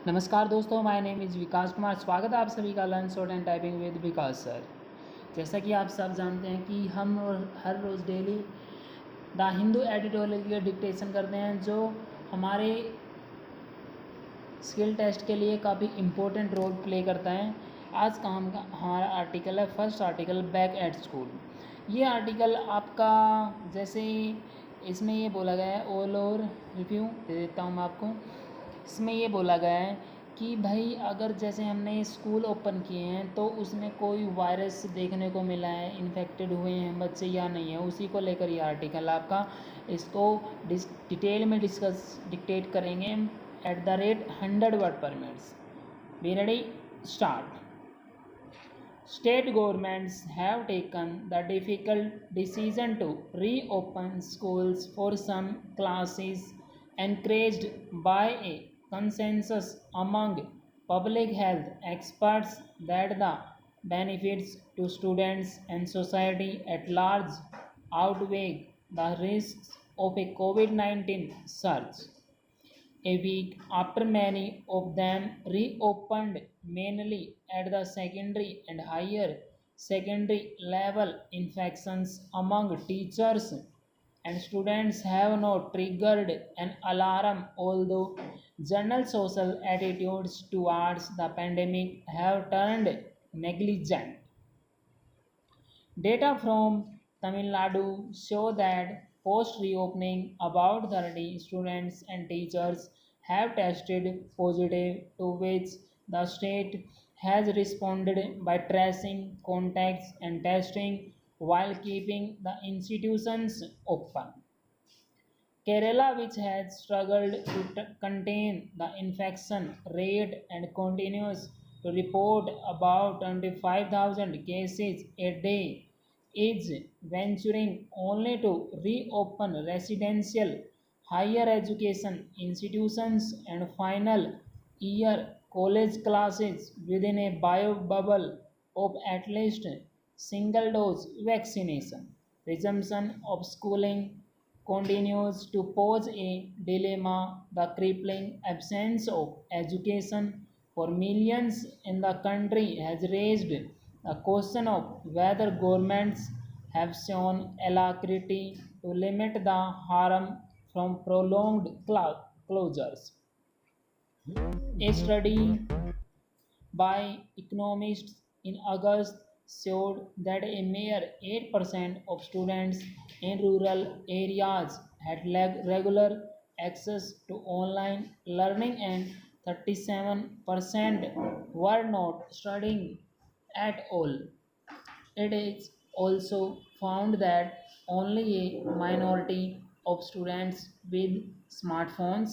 नमस्कार दोस्तों, my name is Vikas Kumar. स्वागत है आप सभी का learn short and typing with Vikas sir. जैसा कि आप सब जानते हैं कि हम हर रोज़ daily the Hindu editorial dictation करते हैं, जो हमारे स्किल टेस्ट के लिए काफ़ी इम्पोर्टेंट रोल प्ले करता है। आज का हमारा आर्टिकल है first article, back at school. ये आर्टिकल आपका, जैसे इसमें ये बोला गया है, ऑल ओवर रिव्यू दे देता हूँ मैं आपको। इसमें ये बोला गया है कि भाई अगर जैसे हमने स्कूल ओपन किए हैं तो उसमें कोई वायरस देखने को मिला है, इन्फेक्टेड हुए हैं बच्चे या नहीं है, उसी को लेकर ये आर्टिकल आपका। इसको डिटेल में डिक्टेट करेंगे at the rate 100 word per minute. Be ready? Start. State governments have taken the difficult decision to reopen schools for some classes, encouraged by a consensus among public health experts that the benefits to students and society at large outweigh the risks of a COVID-19 surge. A week after many of them reopened, mainly at the secondary and higher secondary level, infections among teachers and students have not triggered an alarm, although general social attitudes towards the pandemic have turned negligent. Data from Tamil Nadu show that post-reopening, about 30 students and teachers have tested positive, to which the state has responded by tracing contacts and testing while keeping the institutions open. Kerala, which has struggled to contain the infection rate and continues to report about 25,000 cases a day, is venturing only to reopen residential higher education institutions and final year college classes within a bio bubble of at least single dose vaccination. Resumption of schooling continues to pose a dilemma. The crippling absence of education for millions in the country has raised the question of whether governments have shown alacrity to limit the harm from prolonged closures. A study by economists in August showed that a mere 8% of students in rural areas had regular access to online learning and 37% were not studying at all. It is also found that only a minority of students with smartphones,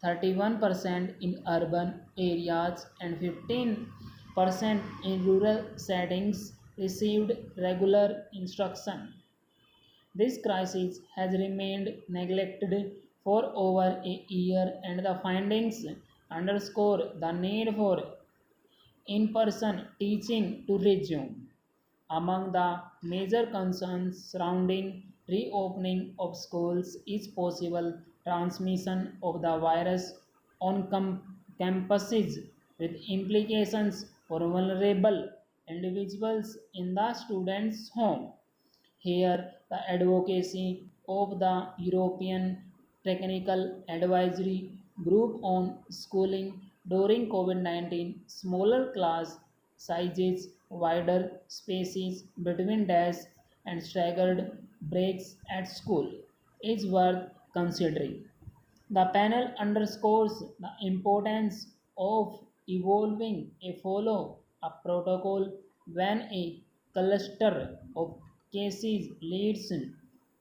31% in urban areas and 15% in rural settings, received regular instruction. This crisis has remained neglected for over a year, and the findings underscore the need for in person teaching to resume. Among the major concerns surrounding reopening of schools is possible transmission of the virus on campuses, with implications for vulnerable individuals in the student's home. Here, the advocacy of the European Technical Advisory Group on Schooling during COVID-19, smaller class sizes, wider spaces between desks, and staggered breaks at school, is worth considering. The panel underscores the importance of evolving a follow-up protocol when a cluster of cases leads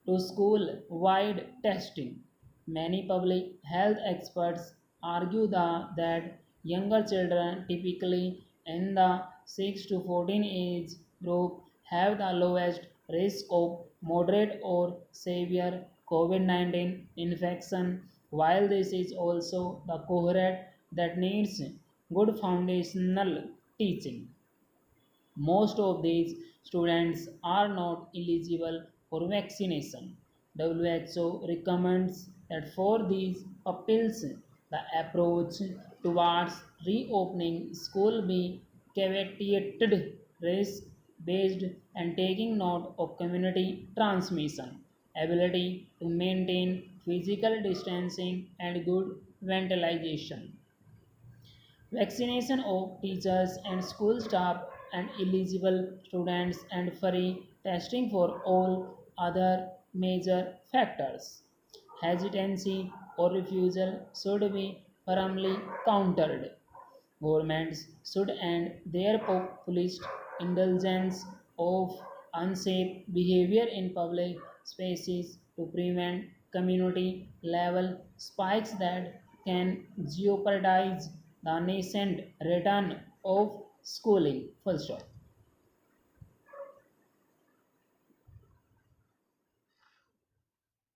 to school-wide testing. Many public health experts argue that younger children, typically in the 6 to 14 age group, have the lowest risk of moderate or severe COVID-19 infection. While this is also the cohort that needs good foundational teaching, most of these students are not eligible for vaccination. WHO recommends that for these pupils, the approach towards reopening school be caveated, risk based, and taking note of community transmission, ability to maintain physical distancing, and good ventilation. Vaccination of teachers and school staff and eligible students and free testing for all other major factors. Hesitancy or refusal should be firmly countered. Governments should end their populist indulgence of unsafe behavior in public spaces to prevent community level spikes that can jeopardize the nascent return of schooling. Full stop.